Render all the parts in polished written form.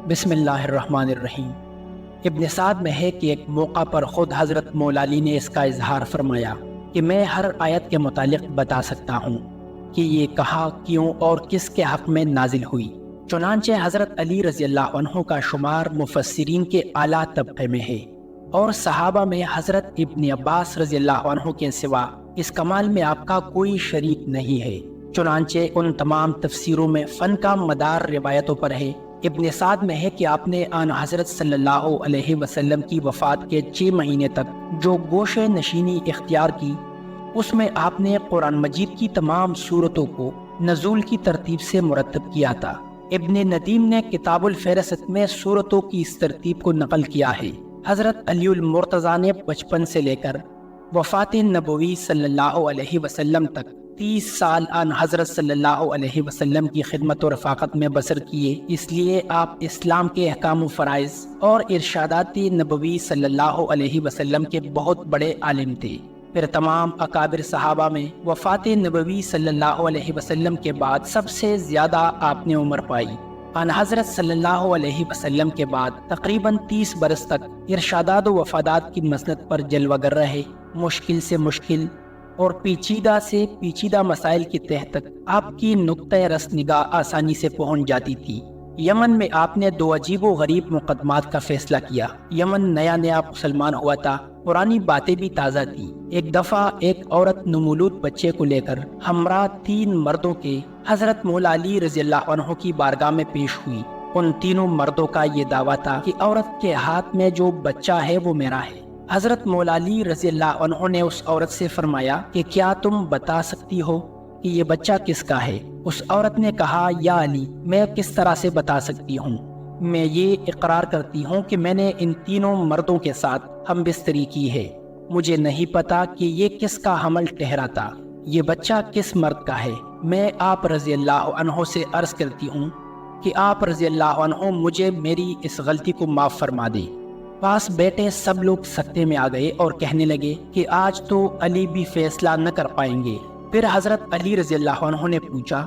بسم اللہ الرحمن الرحیم۔ ابن سعد میں ہے کہ ایک موقع پر خود حضرت مولا علی نے اس کا اظہار فرمایا کہ میں ہر آیت کے متعلق بتا سکتا ہوں کہ یہ کہا کیوں اور کس کے حق میں نازل ہوئی۔ چنانچہ حضرت علی رضی اللہ عنہ کا شمار مفسرین کے اعلیٰ طبقے میں ہے اور صحابہ میں حضرت ابن عباس رضی اللہ عنہ کے سوا اس کمال میں آپ کا کوئی شریک نہیں ہے۔ چنانچہ ان تمام تفسیروں میں فن کا مدار روایتوں پر ہے۔ ابن سعد میں ہے کہ آپ نے آن حضرت صلی اللہ علیہ وسلم کی وفات کے 6 مہینے تک جو گوشے نشینی اختیار کی، اس میں آپ نے قرآن مجید کی تمام سورتوں کو نزول کی ترتیب سے مرتب کیا تھا۔ ابن ندیم نے کتاب الفہرست میں سورتوں کی اس ترتیب کو نقل کیا ہے۔ حضرت علی المرتضیٰ نے 55 سے لے کر وفات نبوی صلی اللہ علیہ وسلم تک 30 سال آن حضرت صلی اللہ علیہ وسلم کی خدمت و رفاقت میں بسر کیے، اس لیے آپ اسلام کے احکام و فرائض اور ارشادات نبوی صلی اللہ علیہ وسلم کے بہت بڑے عالم تھے۔ پھر تمام اکابر صحابہ میں وفات نبوی صلی اللہ علیہ وسلم کے بعد سب سے زیادہ آپ نے عمر پائی۔ آن حضرت صلی اللہ علیہ وسلم کے بعد تقریباً 30 برس تک ارشادات و وفادات کی مسند پر جلوہ گر رہے۔ مشکل سے مشکل اور پیچیدہ سے پیچیدہ مسائل کی تہ تک آپ کی نقطہ رس نگاہ آسانی سے پہنچ جاتی تھی۔ یمن میں آپ نے 2 عجیب و غریب مقدمات کا فیصلہ کیا۔ یمن نیا نیا مسلمان ہوا تھا، پرانی باتیں بھی تازہ تھی۔ ایک دفعہ ایک عورت نمولود بچے کو لے کر ہمراہ 3 مردوں کے حضرت مولا علی رضی اللہ عنہ کی بارگاہ میں پیش ہوئی۔ ان تینوں مردوں کا یہ دعویٰ تھا کہ عورت کے ہاتھ میں جو بچہ ہے وہ میرا ہے۔ حضرت مولا علی رضی اللہ عنہ نے اس عورت سے فرمایا کہ کیا تم بتا سکتی ہو کہ یہ بچہ کس کا ہے؟ اس عورت نے کہا، یا علی، میں کس طرح سے بتا سکتی ہوں؟ میں یہ اقرار کرتی ہوں کہ میں نے ان تینوں مردوں کے ساتھ ہم بستری کی ہے۔ مجھے نہیں پتا کہ یہ کس کا حمل ٹھہرا تھا، یہ بچہ کس مرد کا ہے۔ میں آپ رضی اللہ عنہ سے عرض کرتی ہوں کہ آپ رضی اللہ عنہ مجھے میری اس غلطی کو معاف فرما دے۔ پاس بیٹھے سب لوگ سکتے میں آ گئے اور کہنے لگے کہ آج تو علی بھی فیصلہ نہ کر پائیں گے۔ پھر حضرت علی رضی اللہ عنہ نے پوچھا،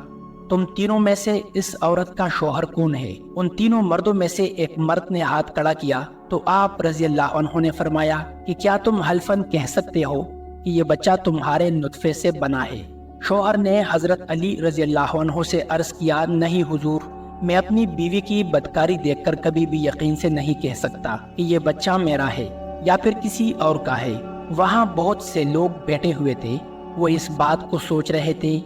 تم تینوں میں سے اس عورت کا شوہر کون ہے؟ ان تینوں مردوں میں سے ایک مرد نے ہاتھ کھڑا کیا تو آپ رضی اللہ عنہ نے فرمایا کہ کیا تم حلفاً کہہ سکتے ہو کہ یہ بچہ تمہارے نطفے سے بنا ہے؟ شوہر نے حضرت علی رضی اللہ عنہ سے عرض کیا، نہیں حضور، میں اپنی بیوی کی بدکاری دیکھ کر کبھی بھی یقین سے نہیں کہہ سکتا کہ یہ بچہ میرا ہے یا پھر کسی اور کا ہے۔ وہاں بہت سے لوگ بیٹھے ہوئے تھے، وہ اس بات کو سوچ رہے تھے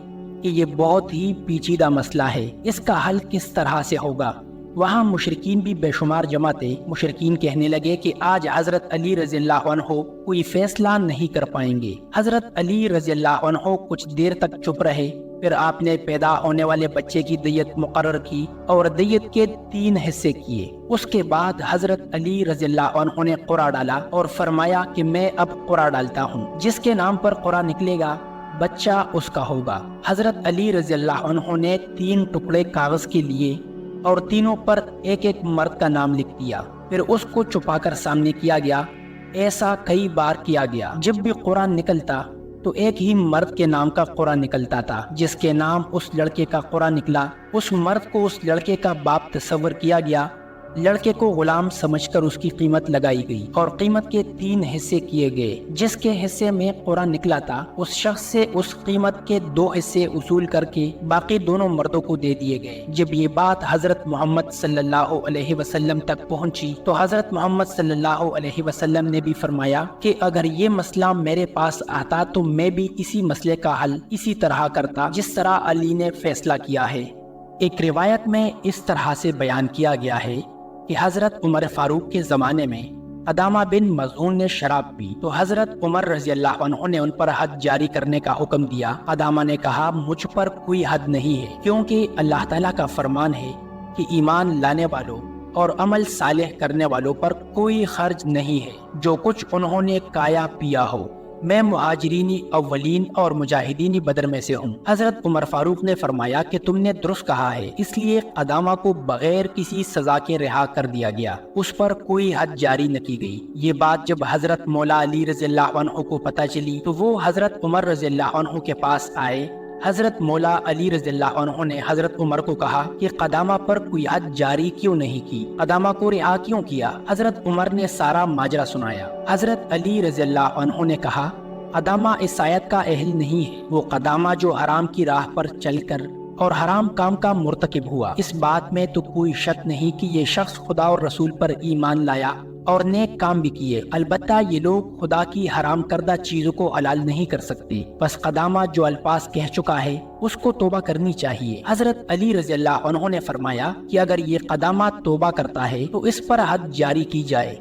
کہ یہ بہت ہی پیچیدہ مسئلہ ہے، اس کا حل کس طرح سے ہوگا۔ وہاں مشرکین بھی بے شمار جمع تھے۔ مشرکین کہنے لگے کہ آج حضرت علی رضی اللہ عنہ کوئی فیصلہ نہیں کر پائیں گے۔ حضرت علی رضی اللہ عنہ کچھ دیر تک چپ رہے، پھر آپ نے پیدا ہونے والے بچے کی دیت مقرر کی اور دیت کے 3 حصے کیے۔ اس کے بعد حضرت علی رضی اللہ عنہ نے قرعہ ڈالا اور فرمایا کہ میں اب قرعہ ڈالتا ہوں، جس کے نام پر قرعہ نکلے گا بچہ اس کا ہوگا۔ حضرت علی رضی اللہ عنہ نے 3 ٹکڑے کاغذ کے لیے اور تینوں پر ایک ایک مرد کا نام لکھ دیا، پھر اس کو چھپا کر سامنے کیا گیا۔ ایسا کئی بار کیا گیا، جب بھی قرعہ نکلتا تو ایک ہی مرد کے نام کا قرعہ نکلتا تھا۔ جس کے نام اس لڑکے کا قرعہ نکلا، اس مرد کو اس لڑکے کا باپ تصور کیا گیا۔ لڑکے کو غلام سمجھ کر اس کی قیمت لگائی گئی اور قیمت کے 3 حصے کیے گئے۔ جس کے حصے میں قرعہ نکلا تھا، اس شخص سے اس قیمت کے 2 حصے اصول کر کے باقی دونوں مردوں کو دے دیے گئے۔ جب یہ بات حضرت محمد صلی اللہ علیہ وسلم تک پہنچی تو حضرت محمد صلی اللہ علیہ وسلم نے بھی فرمایا کہ اگر یہ مسئلہ میرے پاس آتا تو میں بھی اسی مسئلے کا حل اسی طرح کرتا جس طرح علی نے فیصلہ کیا ہے۔ ایک روایت میں اس طرح سے بیان کیا گیا ہے کہ حضرت عمر فاروق کے زمانے میں ادامہ بن مظعون نے شراب پی تو حضرت عمر رضی اللہ عنہ نے ان پر حد جاری کرنے کا حکم دیا۔ ادامہ نے کہا، مجھ پر کوئی حد نہیں ہے، کیونکہ اللہ تعالیٰ کا فرمان ہے کہ ایمان لانے والوں اور عمل صالح کرنے والوں پر کوئی خرچ نہیں ہے جو کچھ انہوں نے کھایا پیا ہو۔ میں مہاجرینی اولین اور مجاہدینی بدر میں سے ہوں۔ حضرت عمر فاروق نے فرمایا کہ تم نے درست کہا ہے، اس لیے ادامہ کو بغیر کسی سزا کے رہا کر دیا گیا، اس پر کوئی حد جاری نہ کی گئی۔ یہ بات جب حضرت مولا علی رضی اللہ عنہ کو پتہ چلی تو وہ حضرت عمر رضی اللہ عنہ کے پاس آئے حضرت مولا علی رضی اللہ عنہ نے حضرت عمر کو کہا کہ قدامہ پر کوئی حد جاری کیوں نہیں کی، قدامہ کو رہا کیوں کیا؟ حضرت عمر نے سارا ماجرا سنایا۔ حضرت علی رضی اللہ عنہ نے کہا قدامہ اس آیت کا اہل نہیں ہے، وہ قدامہ جو حرام کی راہ پر چل کر اور حرام کام کا مرتکب ہوا، اس بات میں تو کوئی شک نہیں کہ یہ شخص خدا اور رسول پر ایمان لایا اور نیک کام بھی کیے، البتہ یہ لوگ خدا کی حرام کردہ چیزوں کو حلال نہیں کر سکتے، بس قدامہ جو الفاظ کہہ چکا ہے اس کو توبہ کرنی چاہیے۔ حضرت علی رضی اللہ عنہ نے فرمایا کہ اگر یہ قدامہ توبہ کرتا ہے تو اس پر حد جاری کی جائے،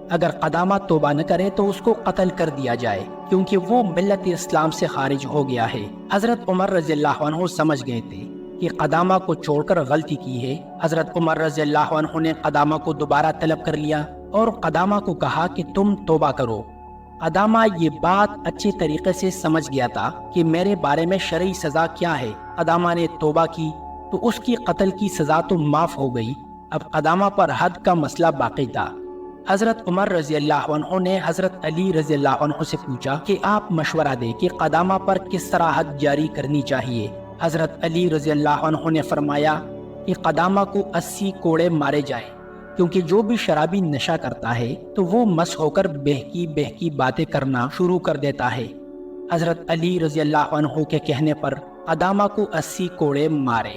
اگر قدامہ توبہ نہ کرے تو اس کو قتل کر دیا جائے، کیونکہ وہ ملت اسلام سے خارج ہو گیا ہے۔ حضرت عمر رضی اللہ عنہ سمجھ گئے تھے کہ قدامہ کو چھوڑ کر غلطی کی ہے۔ حضرت عمر رضی اللہ عنہ نے قدامہ کو دوبارہ طلب کر لیا اور قدامہ کو کہا کہ تم توبہ کرو۔ قدامہ یہ بات اچھے طریقے سے سمجھ گیا تھا کہ میرے بارے میں شرعی سزا کیا ہے۔ قدامہ نے توبہ کی تو اس کی قتل کی سزا تو معاف ہو گئی، اب قدامہ پر حد کا مسئلہ باقی تھا۔ حضرت عمر رضی اللہ عنہ نے حضرت علی رضی اللہ عنہ سے پوچھا کہ آپ مشورہ دیں کہ قدامہ پر کس طرح حد جاری کرنی چاہیے۔ حضرت علی رضی اللہ عنہ نے فرمایا کہ قدامہ کو 80 کوڑے مارے جائیں، کیونکہ جو بھی شرابی نشہ کرتا ہے تو وہ مست ہو کر بہکی باتیں کرنا شروع کر دیتا ہے۔ حضرت علی رضی اللہ عنہ کے کہنے پر قدامہ کو 80 کوڑے مارے۔